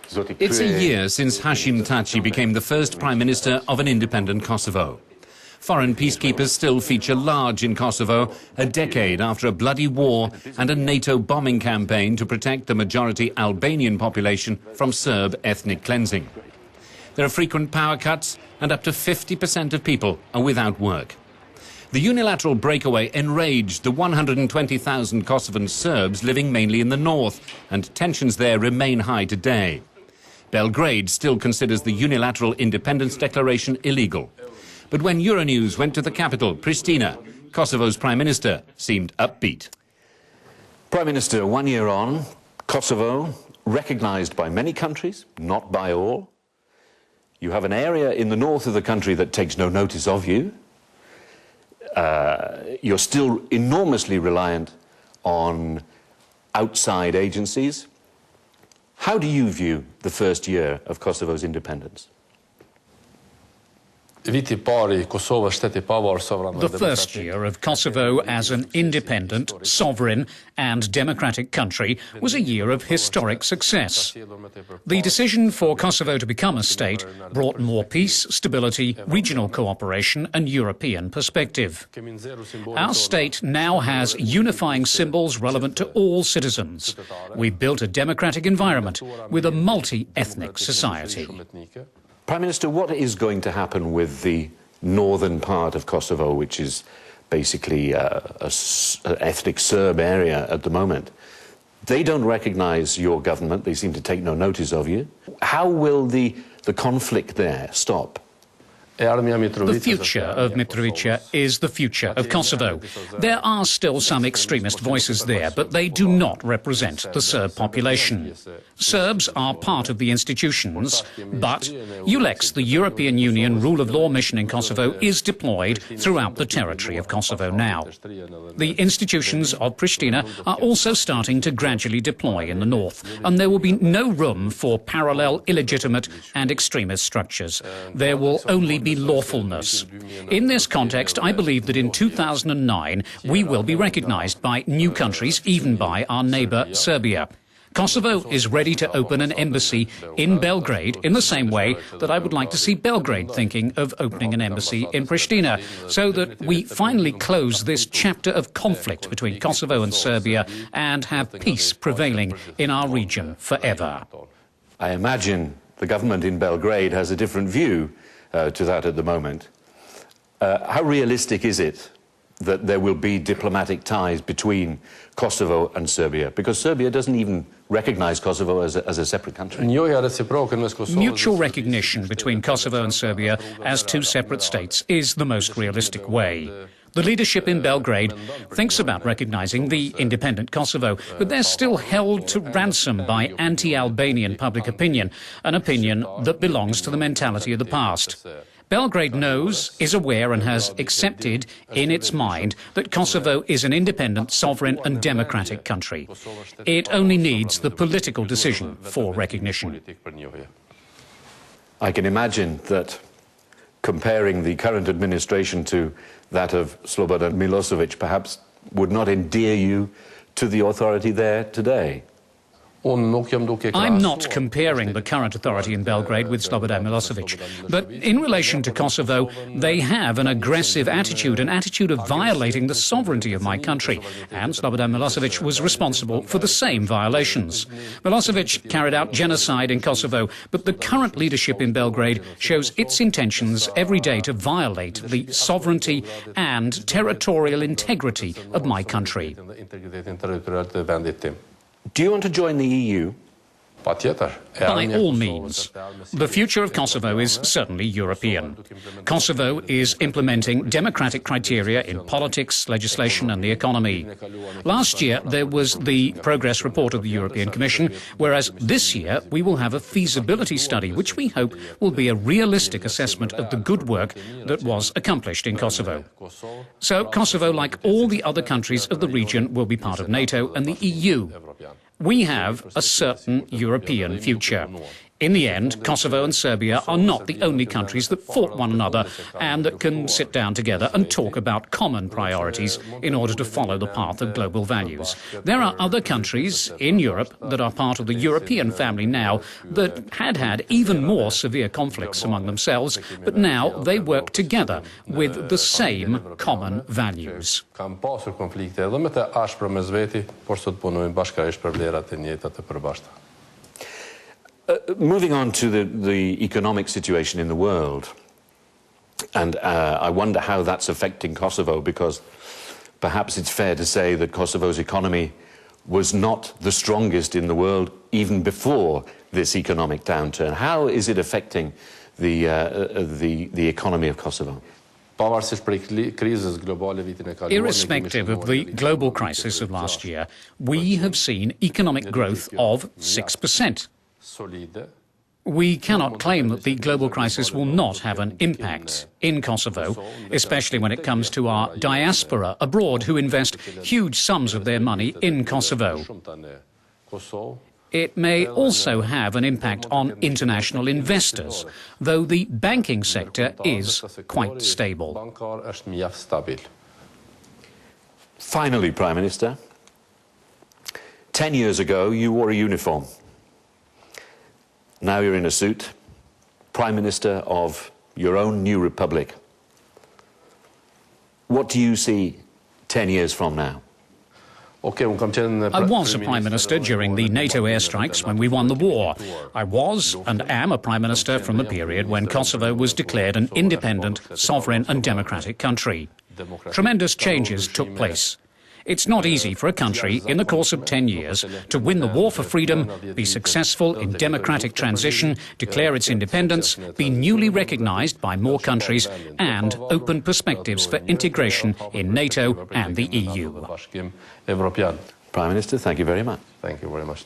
It's a year since Hashim Thaçi became the first Prime Minister of an independent Kosovo. Foreign peacekeepers still feature large in Kosovo, a decade after a bloody war and a NATO bombing campaign to protect the majority Albanian population from Serb ethnic cleansing. There are frequent power cuts and up to 50% of people are without work. The unilateral breakaway enraged the 120,000 Kosovan Serbs living mainly in the north, and tensions there remain high today. Belgrade still considers the unilateral independence declaration illegal. But when Euronews went to the capital, Pristina, Kosovo's Prime Minister seemed upbeat. Prime Minister, 1 year on, Kosovo, recognised by many countries, not by all. You have an area in the north of the country that takes no notice of you. You're still enormously reliant on outside agencies. How do you view the first year of Kosovo's independence? The first year of Kosovo as an independent, sovereign and democratic country was a year of historic success. The decision for Kosovo to become a state brought more peace, stability, regional cooperation and European perspective. Our state now has unifying symbols relevant to all citizens. We've built a democratic environment with a multi-ethnic society. Prime Minister, what is going to happen with the northern part of Kosovo, which is basically an ethnic Serb area at the moment? They don't recognise your government. They seem to take no notice of you. How will the conflict there stop? The future of Mitrovica is the future of Kosovo. There are still some extremist voices there, but they do not represent the Serb population. Serbs are part of the institutions, but EULEX, the European Union rule of law mission in Kosovo, is deployed throughout the territory of Kosovo now. The institutions of Pristina are also starting to gradually deploy in the north, and there will be no room for parallel, illegitimate and extremist structures. There will only be lawfulness. In this context, I believe that in 2009 we will be recognised by new countries, even by our neighbour Serbia. Kosovo is ready to open an embassy in Belgrade in the same way that I would like to see Belgrade thinking of opening an embassy in Pristina, so that we finally close this chapter of conflict between Kosovo and Serbia and have peace prevailing in our region forever. I imagine the government in Belgrade has a different view to that at the moment. How realistic is it that there will be diplomatic ties between Kosovo and Serbia? Because Serbia doesn't even recognise Kosovo as a separate country. Mutual recognition between Kosovo and Serbia as two separate states is the most realistic way. The leadership in Belgrade thinks about recognising the independent Kosovo, but they're still held to ransom by anti-Albanian public opinion, an opinion that belongs to the mentality of the past. Belgrade knows, is aware and has accepted in its mind that Kosovo is an independent, sovereign and democratic country. It only needs the political decision for recognition. I can imagine that comparing the current administration to that of Slobodan Milosevic perhaps would not endear you to the authority there today. I'm not comparing the current authority in Belgrade with Slobodan Milosevic, but in relation to Kosovo, they have an aggressive attitude, an attitude of violating the sovereignty of my country, and Slobodan Milosevic was responsible for the same violations. Milosevic carried out genocide in Kosovo, but the current leadership in Belgrade shows its intentions every day to violate the sovereignty and territorial integrity of my country. Do you want to join the EU? By all means. The future of Kosovo is certainly European. Kosovo is implementing democratic criteria in politics, legislation and the economy. Last year there was the progress report of the European Commission, whereas this year we will have a feasibility study, which we hope will be a realistic assessment of the good work that was accomplished in Kosovo. So Kosovo, like all the other countries of the region, will be part of NATO and the EU. We have a certain European future. In the end, Kosovo and Serbia are not the only countries that fought one another and that can sit down together and talk about common priorities in order to follow the path of global values. There are other countries in Europe that are part of the European family now that had even more severe conflicts among themselves, but now they work together with the same common values. Moving on to the economic situation in the world, and I wonder how that's affecting Kosovo, because perhaps it's fair to say that Kosovo's economy was not the strongest in the world even before this economic downturn. How is it affecting the economy of Kosovo? Irrespective of the global crisis of last year, we have seen economic growth of 6%. We cannot claim that the global crisis will not have an impact in Kosovo, especially when it comes to our diaspora abroad who invest huge sums of their money in Kosovo. It may also have an impact on international investors, though the banking sector is quite stable. Finally, Prime Minister, 10 years ago you wore a uniform. Now you're in a suit, Prime Minister of your own new republic. What do you see 10 years from now? I was a Prime Minister during the NATO airstrikes when we won the war. I was and am a Prime Minister from the period when Kosovo was declared an independent, sovereign and democratic country. Tremendous changes took place. It's not easy for a country, in the course of 10 years, to win the war for freedom, be successful in democratic transition, declare its independence, be newly recognised by more countries, and open perspectives for integration in NATO and the EU. Prime Minister, thank you very much. Thank you very much.